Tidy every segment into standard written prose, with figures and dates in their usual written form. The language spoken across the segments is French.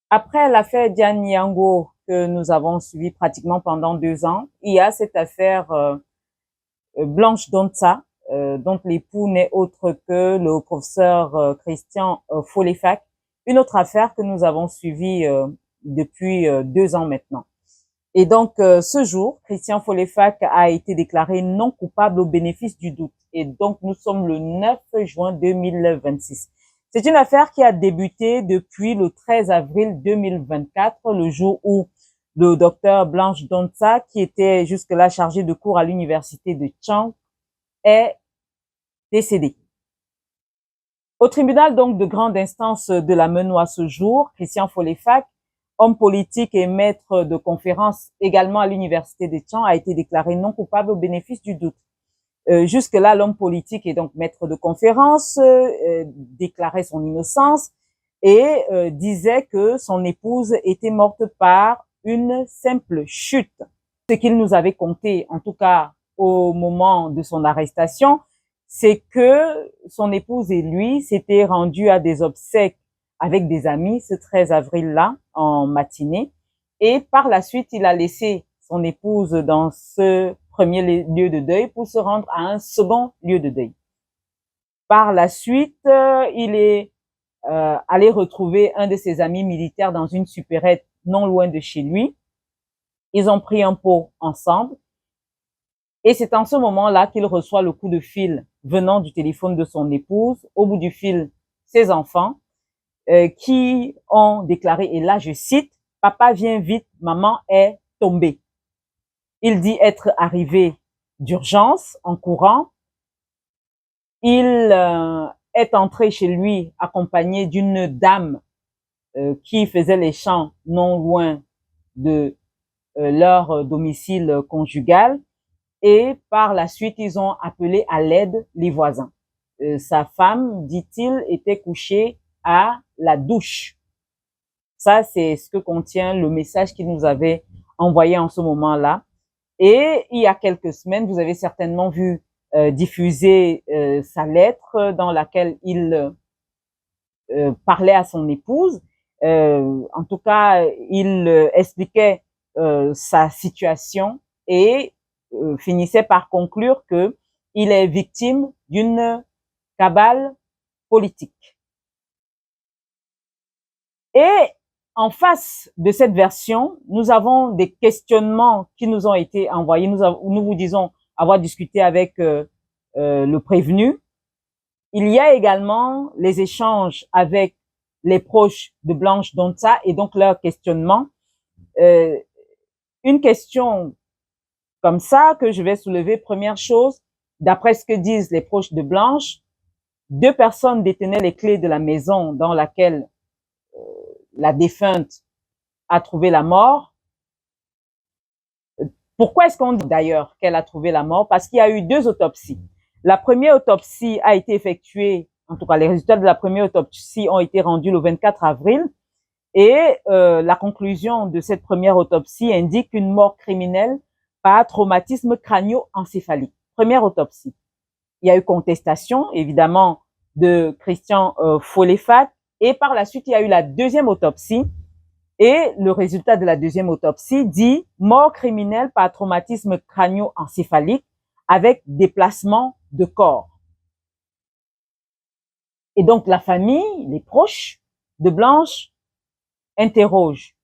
Après l'affaire Diane Niango que nous avons suivie pratiquement pendant 2 ans, il y a cette affaire Blanche Donza, dont l'époux n'est autre que le professeur Christian Folefac, une autre affaire que nous avons suivie depuis 2 ans maintenant. Et donc, ce jour, Christian Folefac a été déclaré non coupable au bénéfice du doute. Et donc, nous sommes le 9 juin 2026. C'est une affaire qui a débuté depuis le 13 avril 2024, le jour où le docteur Blanche Donza, qui était jusque-là chargé de cours à l'université de Chang, est décédé. Au tribunal donc de grande instance de la Menoie ce jour, Christian Folefac, homme politique et maître de conférences également à l'université de Chang, a été déclaré non coupable au bénéfice du doute. Jusque-là, l'homme politique et donc maître de conférences déclarait son innocence et disait que son épouse était morte par une simple chute. Ce qu'il nous avait conté, en tout cas au moment de son arrestation, c'est que son épouse et lui s'étaient rendus à des obsèques avec des amis ce 13 avril-là, en matinée. Et par la suite, il a laissé son épouse dans ce premier lieu de deuil pour se rendre à un second lieu de deuil. Par la suite, il est allé retrouver un de ses amis militaires dans une supérette non loin de chez lui. Ils ont pris un pot ensemble. Et c'est en ce moment-là qu'il reçoit le coup de fil venant du téléphone de son épouse. Au bout du fil, ses enfants qui ont déclaré, et là je cite, « Papa viens vite, maman est tombée ». Il dit être arrivé d'urgence en courant. Il est entré chez lui accompagné d'une dame qui faisait les chants non loin de leur domicile conjugal. Et par la suite, ils ont appelé à l'aide les voisins. Sa femme, dit-il, était couchée à la douche. Ça, c'est ce que contient le message qu'il nous avait envoyé en ce moment-là. Et il y a quelques semaines, vous avez certainement vu diffuser sa lettre dans laquelle il parlait à son épouse. En tout cas, il expliquait sa situation et finissait par conclure que il est victime d'une cabale politique. Et en face de cette version, nous avons des questionnements qui nous ont été envoyés. Nous vous disons avoir discuté avec le prévenu. Il y a également les échanges avec les proches de Blanche Donza et donc leurs questionnements. Une question comme ça que je vais soulever. Première chose, d'après ce que disent les proches de Blanche, 2 personnes détenaient les clés de la maison dans laquelle la défunte a trouvé la mort. Pourquoi est-ce qu'on dit d'ailleurs qu'elle a trouvé la mort? Parce qu'il y a eu 2 autopsies. La première autopsie a été effectuée, en tout cas les résultats de la première autopsie ont été rendus le 24 avril et la conclusion de cette première autopsie indique une mort criminelle par traumatisme crânio-encéphalique. Première autopsie. Il y a eu contestation, évidemment, de Christian Folefac et par la suite, il y a eu la deuxième autopsie et le résultat de la deuxième autopsie dit mort criminelle par traumatisme crânio-encéphalique avec déplacement de corps. Et donc la famille, les proches de Blanche interrogent.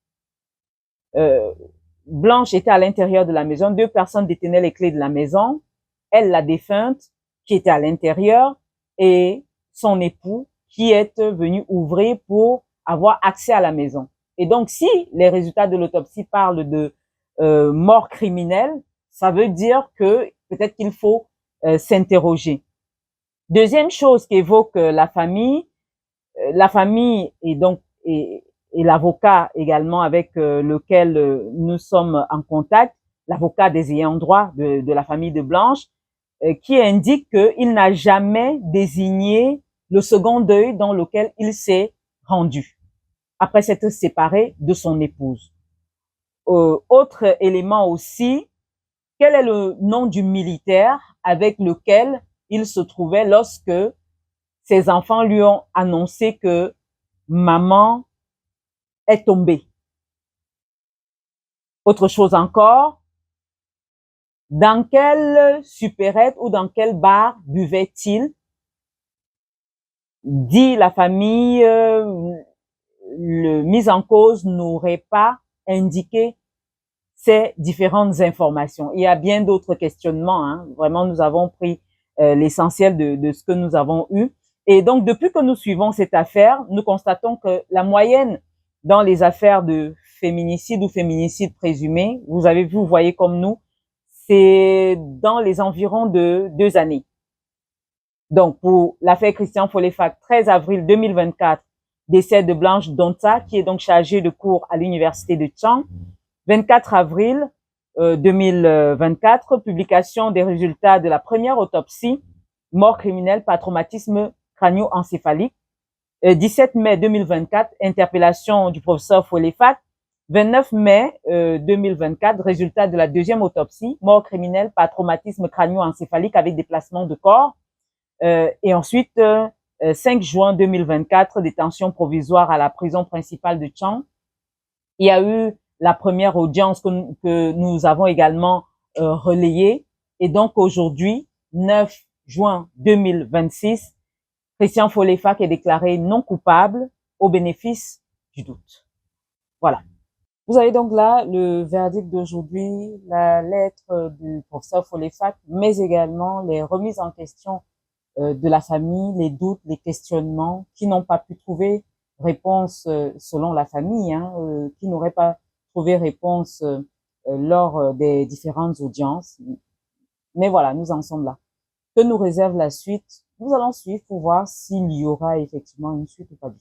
Blanche était à l'intérieur de la maison, 2 personnes détenaient les clés de la maison, elle, la défunte, qui était à l'intérieur, et son époux, qui est venu ouvrir pour avoir accès à la maison. Et donc, si les résultats de l'autopsie parlent de mort criminelle, ça veut dire que peut-être qu'il faut s'interroger. Deuxième chose qu'évoque la famille et donc et l'avocat également avec lequel nous sommes en contact, l'avocat des ayants droit de la famille de Blanche, qui indique qu'il n'a jamais désigné le second deuil dans lequel il s'est rendu après s'être séparé de son épouse. Autre élément aussi, quel est le nom du militaire avec lequel il se trouvait lorsque ses enfants lui ont annoncé que maman est tombé. Autre chose encore, dans quelle supérette ou dans quel bar buvait-il? Dit la famille, le mise en cause n'aurait pas indiqué ces différentes informations. Il y a bien d'autres questionnements. Hein. Vraiment, nous avons pris l'essentiel de ce que nous avons eu. Et donc, depuis que nous suivons cette affaire, nous constatons que la moyenne dans les affaires de féminicide ou féminicide présumé, vous voyez comme nous, c'est dans les environs de 2 années. Donc, pour l'affaire Christian Folefak, 13 avril 2024, décès de Blanche Donta, qui est donc chargée de cours à l'université de Tchang. 24 avril 2024, publication des résultats de la première autopsie, mort criminelle par traumatisme crânio-encéphalique. 17 mai 2024, interpellation du professeur Folefak. 29 mai 2024, résultat de la deuxième autopsie, mort criminelle par traumatisme crânio-encéphalique avec déplacement de corps. Et ensuite, 5 juin 2024, détention provisoire à la prison principale de Tchang. Il y a eu la première audience que nous avons également relayée. Et donc aujourd'hui, 9 juin 2026, Christian Folefak est déclaré non coupable au bénéfice du doute. Voilà. Vous avez donc là le verdict d'aujourd'hui, la lettre du professeur Folefak, mais également les remises en question de la famille, les doutes, les questionnements qui n'ont pas pu trouver réponse selon la famille, hein, qui n'auraient pas trouvé réponse lors des différentes audiences. Mais voilà, nous en sommes là. Que nous réserve la suite? Nous allons suivre pour voir s'il y aura effectivement une suite ou pas.